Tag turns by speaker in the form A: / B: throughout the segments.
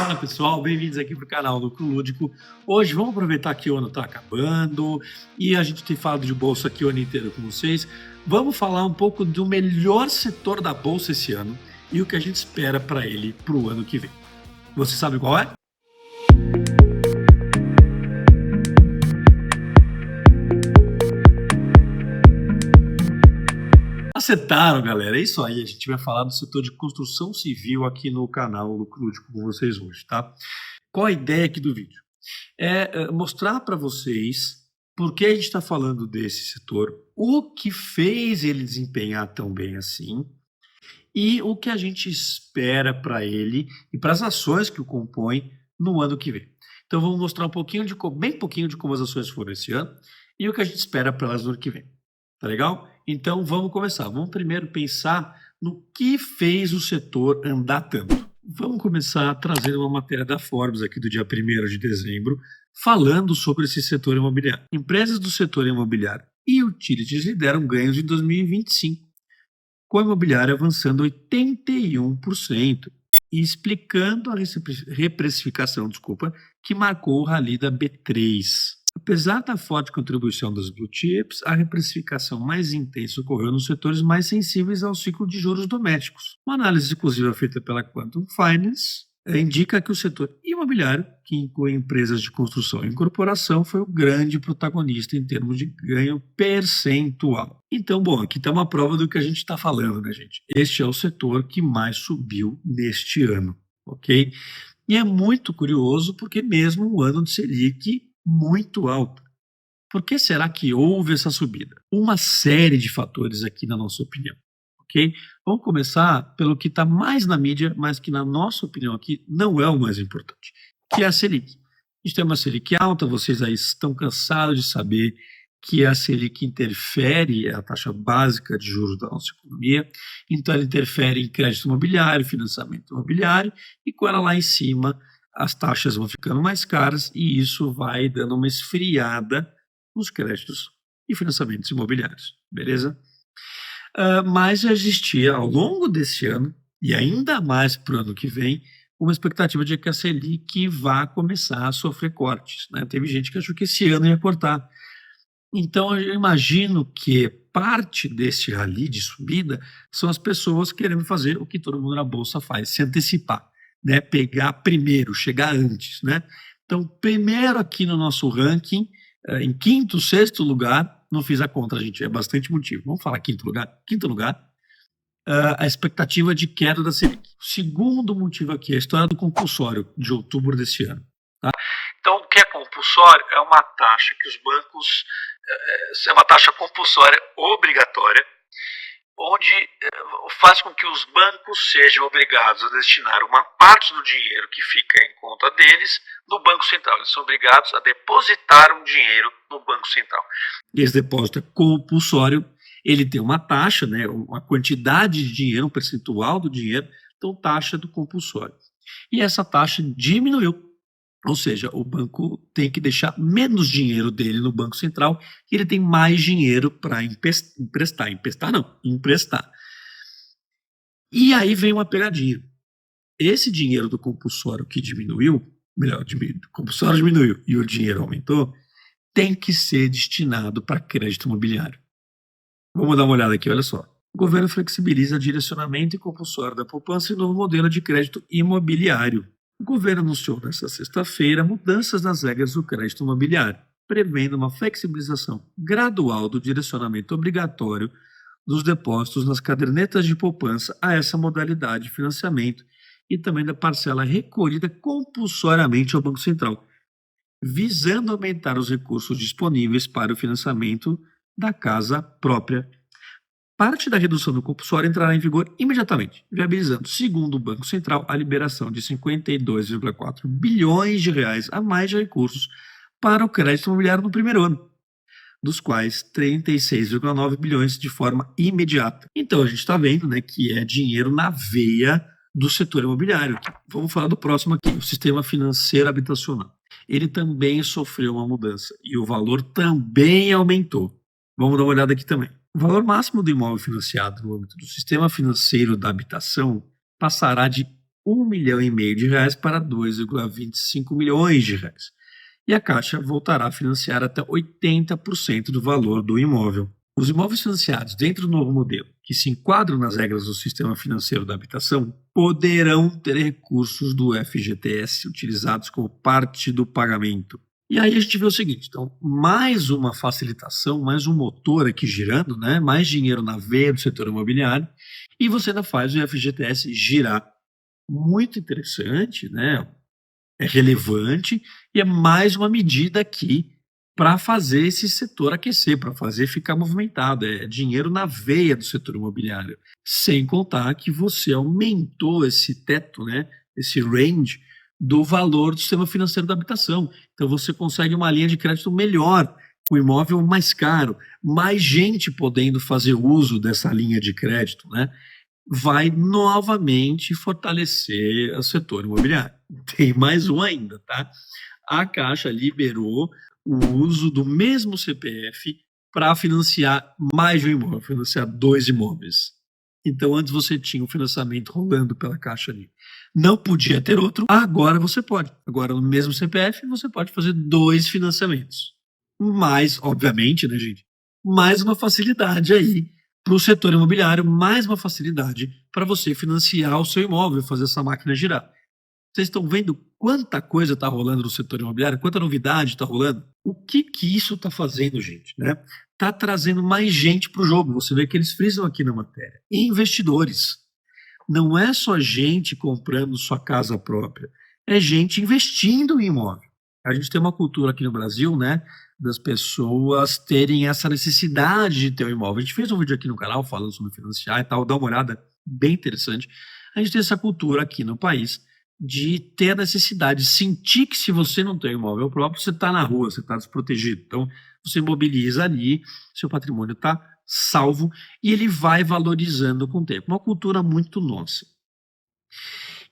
A: Fala pessoal, bem-vindos aqui para o canal Lucro Lúdico. Hoje vamos aproveitar que o ano está acabando e a gente tem falado de bolsa aqui o ano inteiro com vocês. Vamos falar um pouco do melhor setor da bolsa esse ano e o que a gente espera para ele para o ano que vem. Você sabe qual é? Acertaram, galera. É isso aí. A gente vai falar do setor de construção civil aqui no canal Lucro Lúdico com vocês hoje, tá? Qual a ideia aqui do vídeo? É mostrar para vocês por que a gente está falando desse setor, o que fez ele desempenhar tão bem assim e o que a gente espera para ele e para as ações que o compõem no ano que vem. Então vamos mostrar bem pouquinho de como as ações foram esse ano e o que a gente espera para elas no ano que vem. Tá legal? Então vamos começar. Vamos primeiro pensar no que fez o setor andar tanto. Vamos começar trazendo uma matéria da Forbes aqui do dia 1º de dezembro, falando sobre esse setor imobiliário. Empresas do setor imobiliário e utilities lideram ganhos em 2025, com a imobiliária avançando 81% e explicando a reprecificação, que marcou o rally da B3. Apesar da forte contribuição das blue chips, a reprecificação mais intensa ocorreu nos setores mais sensíveis ao ciclo de juros domésticos. Uma análise exclusiva feita pela Quantum Finance indica que o setor imobiliário, que inclui empresas de construção e incorporação, foi o grande protagonista em termos de ganho percentual. Então, bom, aqui está uma prova do que a gente está falando, né, gente? Este é o setor que mais subiu neste ano, ok? E é muito curioso porque mesmo um ano de Selic muito alta. Por que será que houve essa subida? Uma série de fatores aqui, na nossa opinião. Ok? Vamos começar pelo que está mais na mídia, mas que, na nossa opinião aqui, não é o mais importante, que é a Selic. A gente tem uma Selic alta, vocês aí estão cansados de saber que a Selic interfere, é a taxa básica de juros da nossa economia, então ela interfere em crédito imobiliário, financiamento imobiliário, e com ela lá em cima, as taxas vão ficando mais caras e isso vai dando uma esfriada nos créditos e financiamentos imobiliários, beleza? Mas já existia ao longo desse ano, e ainda mais para o ano que vem, uma expectativa de que a Selic vá começar a sofrer cortes, né? Teve gente que achou que esse ano ia cortar. Então, eu imagino que parte desse rally de subida são as pessoas querendo fazer o que todo mundo na Bolsa faz, se antecipar, né? Pegar primeiro, chegar antes, né? Então, primeiro aqui no nosso ranking, em quinto, sexto lugar, não fiz a conta, gente, é bastante motivo. Vamos falar quinto lugar? Quinto lugar, a expectativa de queda da Selic. O segundo motivo aqui é a história do compulsório de outubro desse ano. Tá? Então, o que é compulsório? É uma taxa que os bancos... é uma taxa compulsória obrigatória, onde faz com que os bancos sejam obrigados a destinar uma parte do dinheiro que fica em conta deles no Banco Central. Eles são obrigados a depositar um dinheiro no Banco Central. Esse depósito é compulsório, ele tem uma taxa, né, uma quantidade de dinheiro, um percentual do dinheiro, então taxa do compulsório. E essa taxa diminuiu. Ou seja, o banco tem que deixar menos dinheiro dele no Banco Central e ele tem mais dinheiro para emprestar. Emprestar. E aí vem uma pegadinha. Esse dinheiro do compulsório que diminuiu, o compulsório diminuiu e o dinheiro aumentou, tem que ser destinado para crédito imobiliário. Vamos dar uma olhada aqui, olha só. O governo flexibiliza direcionamento e compulsório da poupança em novo modelo de crédito imobiliário. O governo anunciou nesta sexta-feira mudanças nas regras do crédito imobiliário, prevendo uma flexibilização gradual do direcionamento obrigatório dos depósitos nas cadernetas de poupança a essa modalidade de financiamento e também da parcela recolhida compulsoriamente ao Banco Central, visando aumentar os recursos disponíveis para o financiamento da casa própria. Parte da redução do compulsório entrará em vigor imediatamente, viabilizando, segundo o Banco Central, a liberação de 52,4 bilhões de reais a mais de recursos para o crédito imobiliário no primeiro ano, dos quais 36,9 bilhões de forma imediata. Então a gente está vendo, né, que é dinheiro na veia do setor imobiliário. Vamos falar do próximo aqui, o sistema financeiro habitacional. Ele também sofreu uma mudança e o valor também aumentou. Vamos dar uma olhada aqui também. O valor máximo do imóvel financiado no âmbito do sistema financeiro da habitação passará de R$ 1,5 milhão para R$ 2,25 milhões. E a Caixa voltará a financiar até 80% do valor do imóvel. Os imóveis financiados dentro do novo modelo, que se enquadram nas regras do Sistema Financeiro da Habitação, poderão ter recursos do FGTS utilizados como parte do pagamento. E aí a gente vê o seguinte, então, mais uma facilitação, mais um motor aqui girando, né? Mais dinheiro na veia do setor imobiliário, e você ainda faz o FGTS girar. Muito interessante, né? É relevante e é mais uma medida aqui para fazer esse setor aquecer, para fazer ficar movimentado. É dinheiro na veia do setor imobiliário. Sem contar que você aumentou esse teto, né, esse range do valor do sistema financeiro da habitação. Então você consegue uma linha de crédito melhor, com o imóvel mais caro, mais gente podendo fazer uso dessa linha de crédito, né? Vai novamente fortalecer o setor imobiliário. Tem mais um ainda, tá? A Caixa liberou o uso do mesmo CPF para financiar mais de um imóvel, financiar 2 imóveis. Então, antes você tinha um financiamento rolando pela Caixa ali. Não podia ter outro, agora você pode. Agora, no mesmo CPF, você pode fazer 2 financiamentos. Mas, obviamente, né, gente? Mais uma facilidade aí para o setor imobiliário, mais uma facilidade para você financiar o seu imóvel, fazer essa máquina girar. Vocês estão vendo quanta coisa está rolando no setor imobiliário, quanta novidade está rolando? O que isso está fazendo, gente? Né? Está trazendo mais gente para o jogo. Você vê que eles frisam aqui na matéria. Investidores. Não é só gente comprando sua casa própria, é gente investindo em imóvel. A gente tem uma cultura aqui no Brasil, né, das pessoas terem essa necessidade de ter um imóvel. A gente fez um vídeo aqui no canal falando sobre financiar e tal, dá uma olhada, bem interessante. A gente tem essa cultura aqui no país de ter a necessidade, de sentir que se você não tem um imóvel próprio, você está na rua, você está desprotegido. Então, você mobiliza ali, seu patrimônio está salvo e ele vai valorizando com o tempo. Uma cultura muito nossa.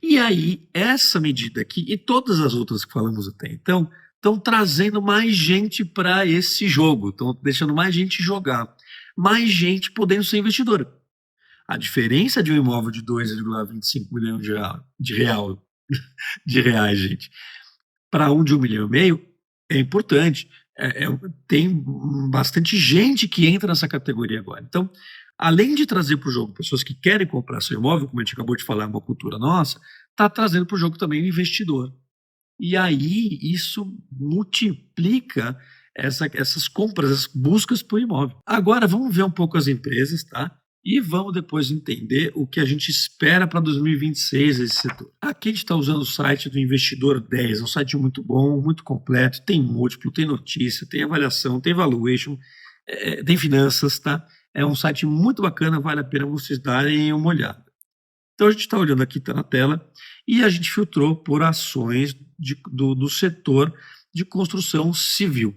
A: E aí, essa medida aqui e todas as outras que falamos até então, estão trazendo mais gente para esse jogo, estão deixando mais gente jogar, mais gente podendo ser investidora. A diferença de um imóvel de 2,25 milhões de reais, gente, para um de 1,5 milhão é importante. Tem bastante gente que entra nessa categoria agora. Então, além de trazer para o jogo pessoas que querem comprar seu imóvel, como a gente acabou de falar, é uma cultura nossa, está trazendo para o jogo também o investidor. E aí isso multiplica essas compras, essas buscas por imóvel. Agora vamos ver um pouco as empresas, tá? E vamos depois entender o que a gente espera para 2026 esse setor. Aqui a gente está usando o site do Investidor 10, é um site muito bom, muito completo, tem múltiplo, tem notícia, tem avaliação, tem valuation, tem finanças, tá? É um site muito bacana, vale a pena vocês darem uma olhada. Então a gente está olhando aqui, está na tela, e a gente filtrou por ações do setor de construção civil.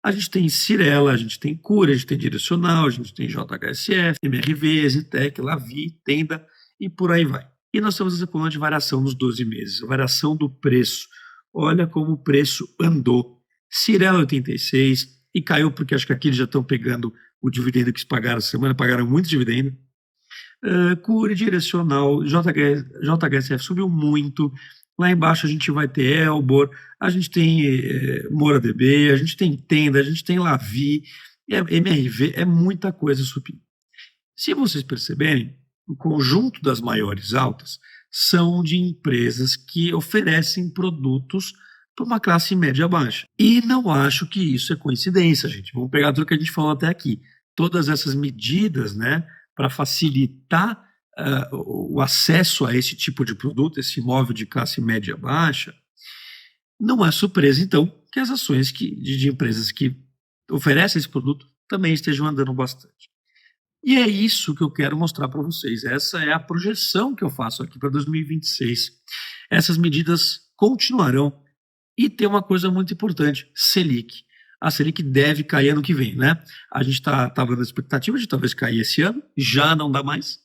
A: A gente tem Cyrela, a gente tem Cury, a gente tem Direcional, a gente tem JHSF, MRV, Zitec, Lavi, Tenda e por aí vai. E nós temos essa coluna de variação nos 12 meses, a variação do preço. Olha como o preço andou. Cyrela 86 e caiu porque acho que aqui eles já estão pegando o dividendo que eles pagaram essa semana, pagaram muito dividendo. Cury, Direcional, JHSF subiu muito. Lá embaixo a gente vai ter Elbor, a gente tem MoraDB, a gente tem Tenda, a gente tem Lavi, MRV, é muita coisa subindo. Se vocês perceberem, o conjunto das maiores altas são de empresas que oferecem produtos para uma classe média baixa. E não acho que isso é coincidência, gente. Vamos pegar tudo que a gente falou até aqui. Todas essas medidas, né, para facilitar o acesso a esse tipo de produto, esse imóvel de classe média baixa, não é surpresa, então, que as ações de empresas que oferecem esse produto também estejam andando bastante. E é isso que eu quero mostrar para vocês. Essa é a projeção que eu faço aqui para 2026. Essas medidas continuarão. E tem uma coisa muito importante, Selic. A Selic deve cair ano que vem, né? A gente estava na expectativa de talvez cair esse ano, já não dá mais,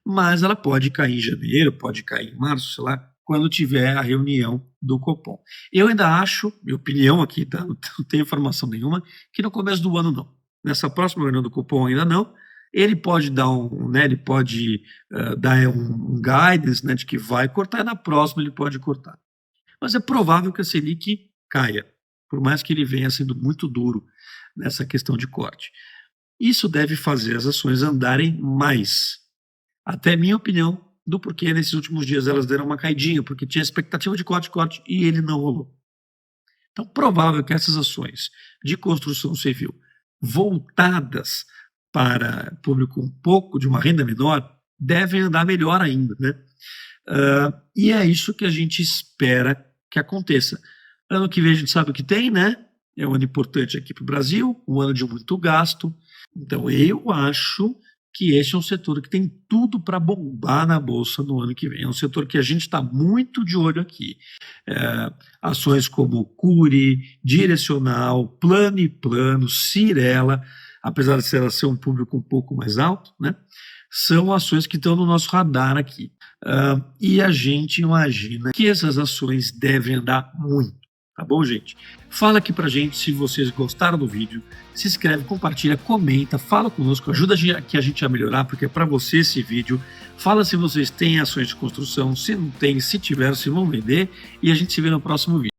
A: mas ela pode cair em janeiro, pode cair em março, sei lá, quando tiver a reunião do Copom. Eu ainda acho, minha opinião aqui, tá? Não tenho informação nenhuma, que no começo do ano não. Nessa próxima reunião do Copom ainda não, Ele pode dar dar um guidance, né, de que vai cortar, e na próxima ele pode cortar. Mas é provável que a Selic caia, por mais que ele venha sendo muito duro nessa questão de corte. Isso deve fazer as ações andarem mais. Até minha opinião do porquê nesses últimos dias elas deram uma caidinha, porque tinha expectativa de corte, e ele não rolou. Então, provável que essas ações de construção civil voltadas para público um pouco de uma renda menor devem andar melhor ainda, né? E é isso que a gente espera que aconteça. Ano que vem a gente sabe o que tem, né? É um ano importante aqui para o Brasil, um ano de muito gasto. Então, eu acho que esse é um setor que tem tudo para bombar na Bolsa no ano que vem. É um setor que a gente está muito de olho aqui. Ações como Cury, Direcional, Plano e Plano, Cyrela, apesar de ela ser um público um pouco mais alto, né? São ações que estão no nosso radar aqui. E a gente imagina que essas ações devem andar muito. Tá bom, gente? Fala aqui pra gente se vocês gostaram do vídeo, se inscreve, compartilha, comenta, fala conosco, ajuda aqui a gente a melhorar, porque é para você esse vídeo. Fala se vocês têm ações de construção, se não tem, se tiver, se vão vender, e a gente se vê no próximo vídeo.